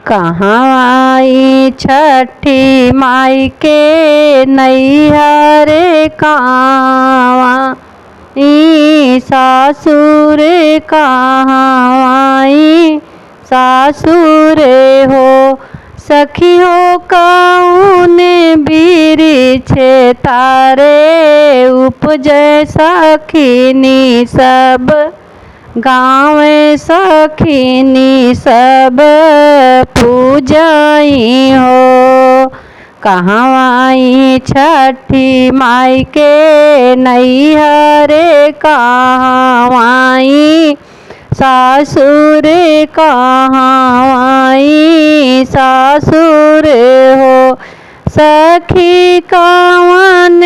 कहाँ आई छठी माई के नैहरे कावा ई सासुर कहाँ आई सासुर हो सखी हो कौन बिरिछे तारे उपजे सखिनी सब गाँव सखिनी सब पूजाई हो। कहाँ आई छठी माई के नैहरे कहाँ आई सासुर कहाँ आई सासुर हो सखी कौन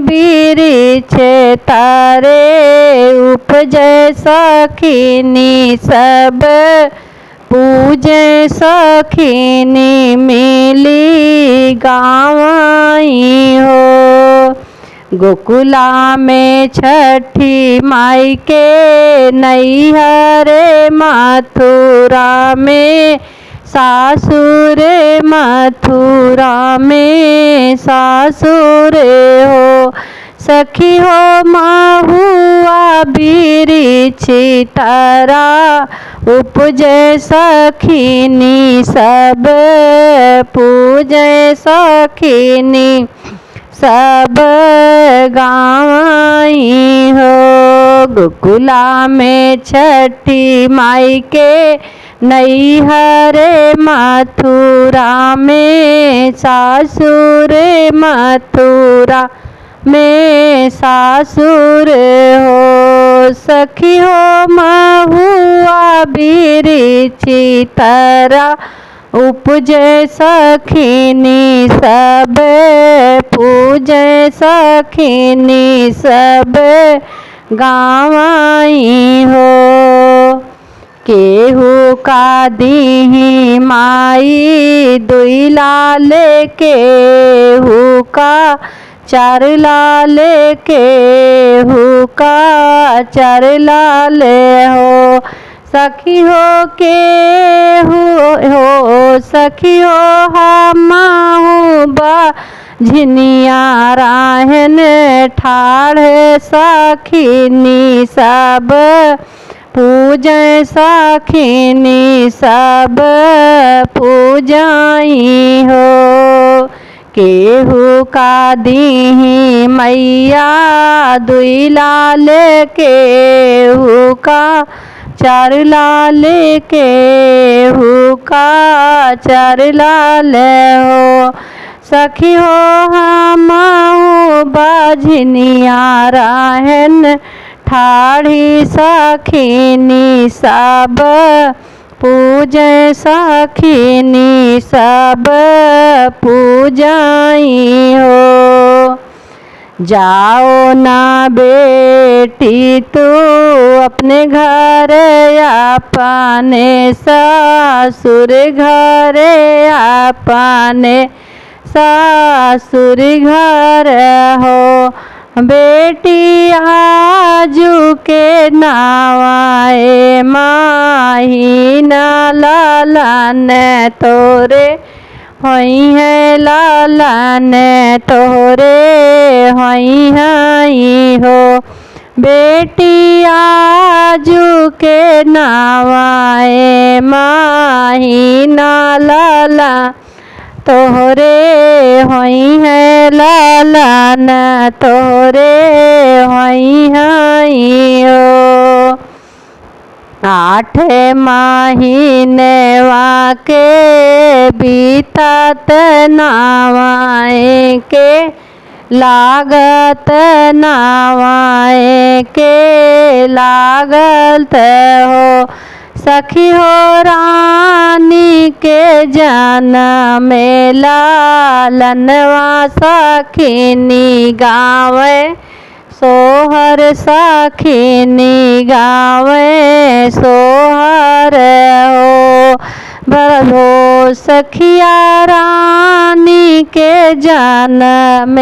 बिरिछे तारे उपजे सखिनी सब पूजे सखिनी मिली गाँव आई हो। गोकुला में छठी माई के नैहरे मथुरा में सासुर मथुरा में सासुर हो सखी हो महुआ बिरिछी तारा उपजे सखिनी सब पूजे सखिनी सब गाँव आई हो। गोकुला में छठी माई के नैहरे मथुरा में सासुर मथुरा में सासुर हो सखी हो महुआ बिरिछी तारा उपजे सखिनी सब पूजे सखिनी सब गाँव आई हो। केहू का दीही माई दुई लाल केहू का चार लाल केहू का चार लाल हो सखी हो केहू हो सखी हो हमाहू बा झिनिया राहन ठाढ़ सखिनी सब पूजे सखिनी सब पूजाई हो। केहू का दीही मैया दुई लाल केहू का चार लाल केहू का चार लाल हो सखी हो हमाहू बाझनिया राहन ठाढ़ी सखिनी सब पूजे सखिनी सब पूजाई हो। जाओ ना बेटी तू अपने घर अपने ससुर घर अपने ससुर घर हो बेटी आजू के नावाए माही ना लालन तोरे होई है लालन तोरे होई हई हो बेटी आजू के नावाए माही ना लाला तोहरे होई है लालन तोहरे होई हई हो। 8 महीने वाके बीतत नावाए के लागत नावाए के लागत हो सखी हो रानी के जन्म लालनवा सखिनी गावे सोहर सखिनी गावे सोहर हो बरहो सखिया रानी के जन्म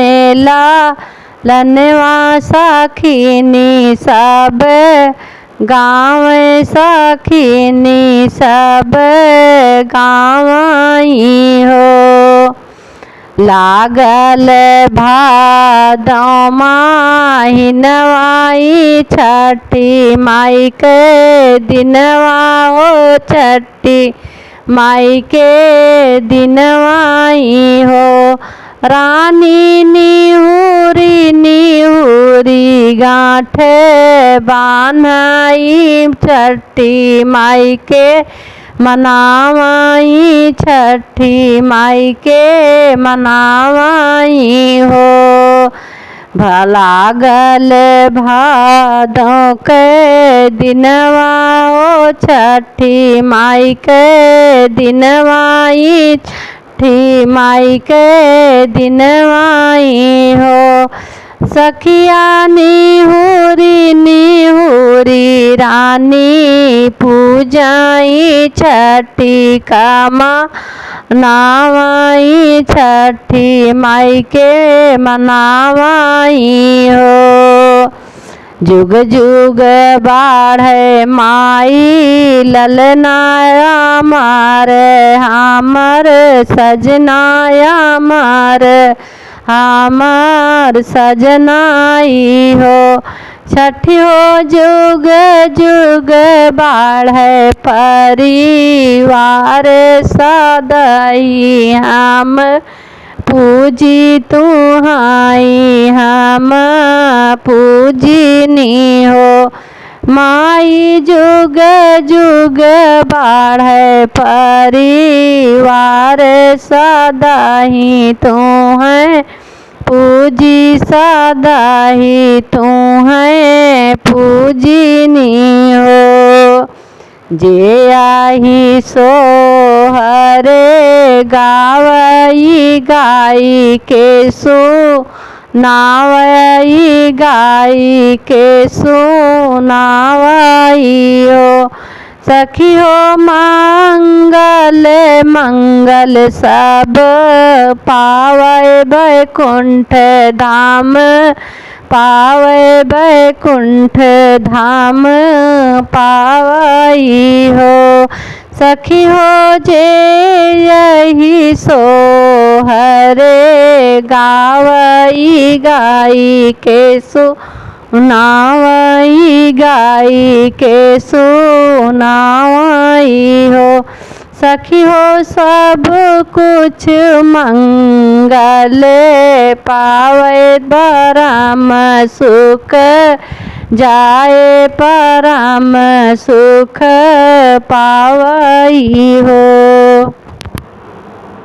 लालनवा सखिनी सब गाँव सखिनी सब गाँव माई हो। लागल भादौ माहिनवाई छठी माई के दिनवा हो छठी माई के दिनवाई हो। रानी निहुरी निहुरी गाँठ बान्हाई छठी माई के मनावाई छठी माई के मनावाई हो। लागल भादौ के दिनवा हो छठी माई के दिनवाई छठी माई के दिनवाई हो। सखिया निहुरी निहुरी रानी पूजाई छठी का मनावाई छठी माई के मनावाई हो। जुग जुग बाढ़े माई ललनाया मार हमर सजनाया मार हमार सजनाई हो। छठी हो जुग जुग बाढ़े परिवार सदाई हम पूजी तुहाई हम पूजिनी हो। माई जुग जुग बाढ़े परिवार सदाही तू है पूजी सदाही तू है पूजिनी हो। जे आही सोहरे गावई गाई के नावई गाई के सुनावई हो। सखी हो मंगल मंगल सब पावै बैकुंठ धाम पावै बैकुंठ धाम पावई हो। सखी हो जे यही सोहरे गावई गाई के सुनावई गाई के सुनावई हो। सखी हो सब कुछ मंगल पावे परम सुख जाए परम सुख पावई हो।